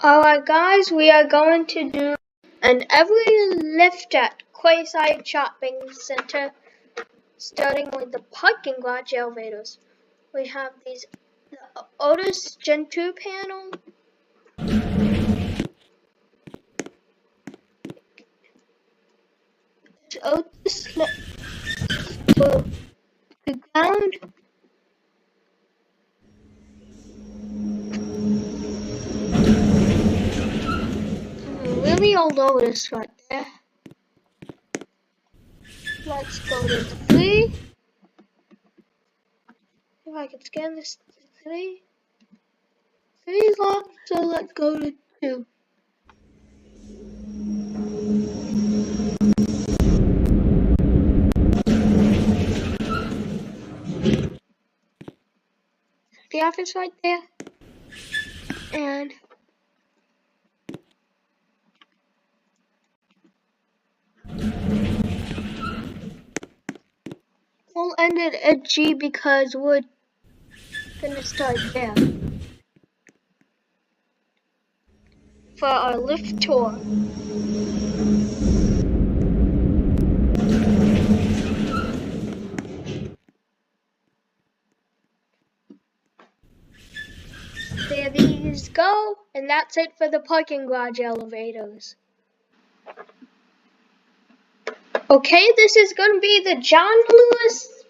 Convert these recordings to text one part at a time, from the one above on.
Alright guys, we are going to do an every lift at Quayside Shopping Centre, starting with the parking garage elevators. We have the Otis Gen 2 panel, this Otis lift for the ground, really old Otis right there. Let's go to 3. If I can scan this to 3. 3 is locked, so let's go to 2. The office right there, and we'll end it at G because we're gonna start there for our lift tour. There these go, and that's it for the parking garage elevators. Okay, this is going to be the John Lewis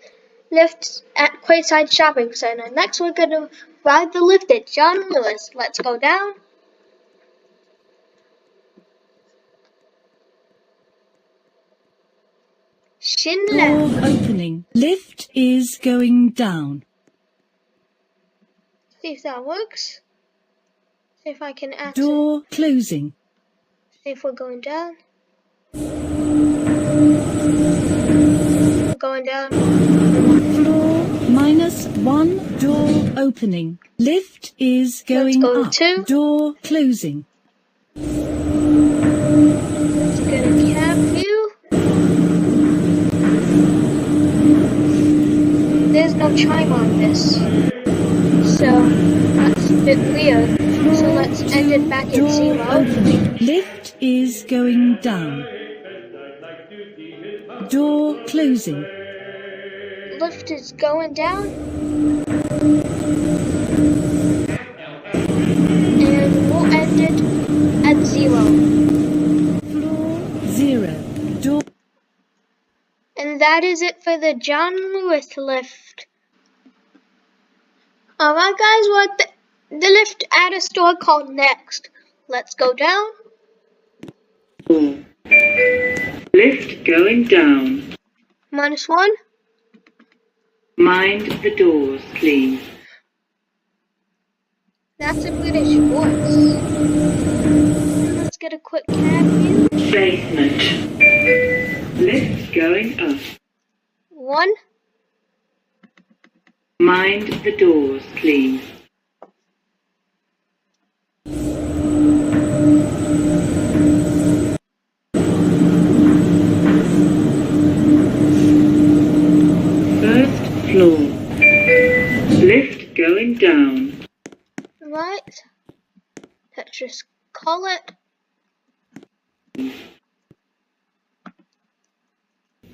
lift at Quayside Shopping Centre. Next, we're going to ride the lift at John Lewis. Let's go down. Shin Door left. opening. Lift is going down. See if that works. See if I can access. Door closing. See if we're going down. We're going down. Floor -1. Door opening. Lift is going go up. 2. Door closing. Let's get a cab view. There's no chime on this, so that's a bit weird. So let's end it back at 0. Opening. Lift is going down. Door closing. Lift is going down. And we'll end it at 0. Floor 0. Door. And that is it for the John Lewis lift. Alright guys, we're at the lift at a store called Next. Let's go down. Lift going down. -1. Mind the doors, please. That's a British voice. Let's get a quick cab view. Basement. Lift going up. 1. Mind the doors, please. First floor. Lift going down. Right. Let's just call it.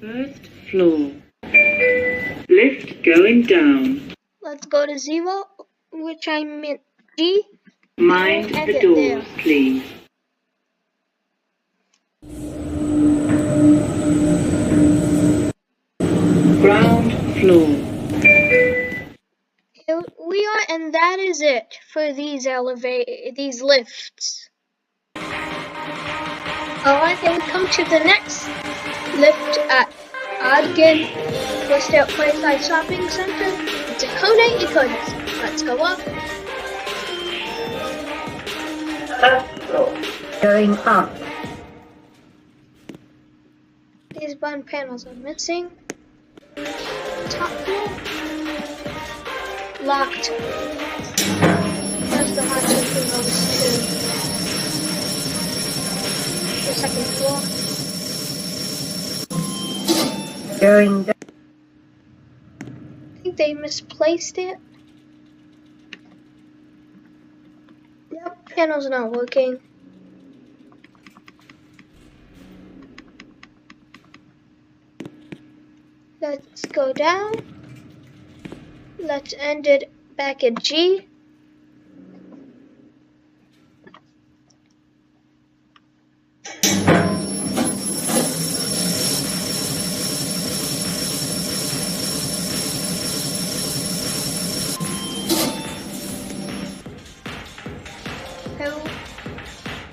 First floor. Lift going down. Let's go to 0, which I meant G. Mind End the it doors, there. please. Ground floor. Here we are, and that is it for these lifts. Alright, then we come to the next lift at Ogden, West at Quayside Shopping Centre. It's a Kone Ikonis. Let's go up. Going up. These button panels are missing. Top floor. Locked. There's the hot chicken those 2. The second floor. Going down. I think they misplaced it. Yep, panel's not working. Let's go down. Let's end it back at G.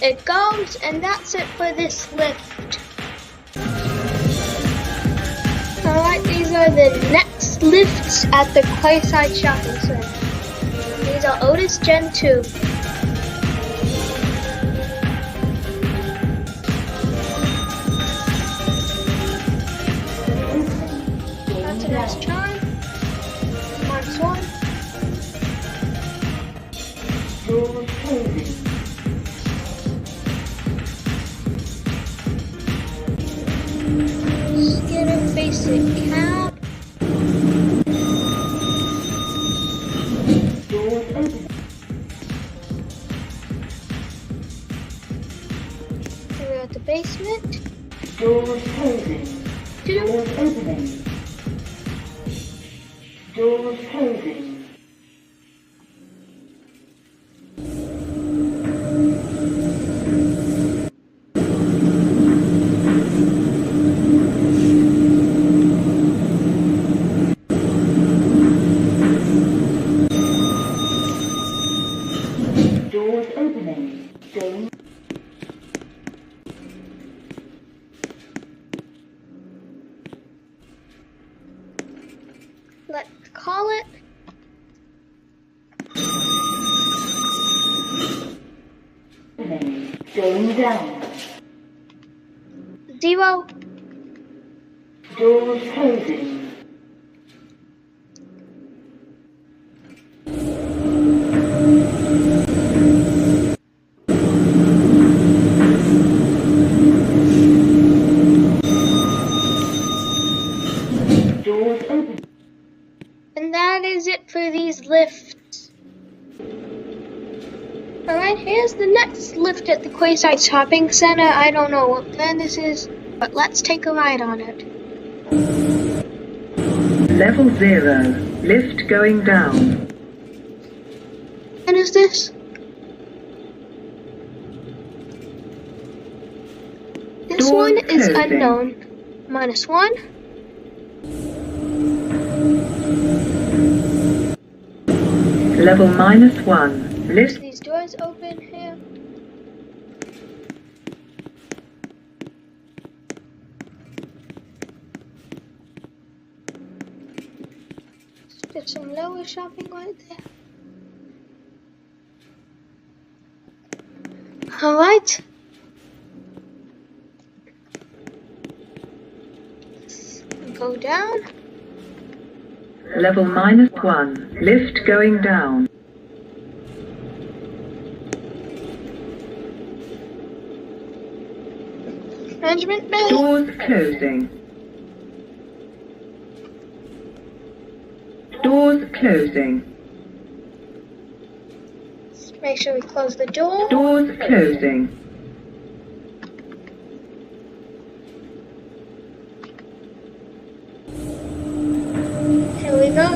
It goes, and that's it for this lift. Alright, these are the next lifts at the Quayside Shopping Centre. These are Otis Gen 2. That's a nice chime. Marks 1. Get a basic cab. We're at the basement. Doors closing. Doors opening. Doors closing. Doors opening. Staying. Let's call it. Going down. 0. Doors closing. Doors open. And that is it for these lifts. Alright, here's the next lift at the Quayside Shopping Centre. I don't know what plan this is, but let's take a ride on it. Level 0. Lift going down. And is this? This Door one is closing. unknown. -1. Level -1. Lift. These doors open here. There's some lower shopping right there. Alright. Go down. Level -1. Lift going down. Management bay. Doors closing. Doors closing. Make sure we close the door. Doors closing. Here we go.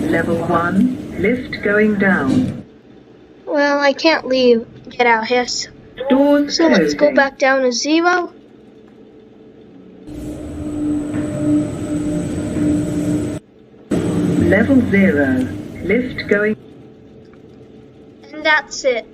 Level 1. Lift going down. Well, I can't leave. Get out here. So Doors let's go closing. back down to 0. Level 0. Lift going. And that's it.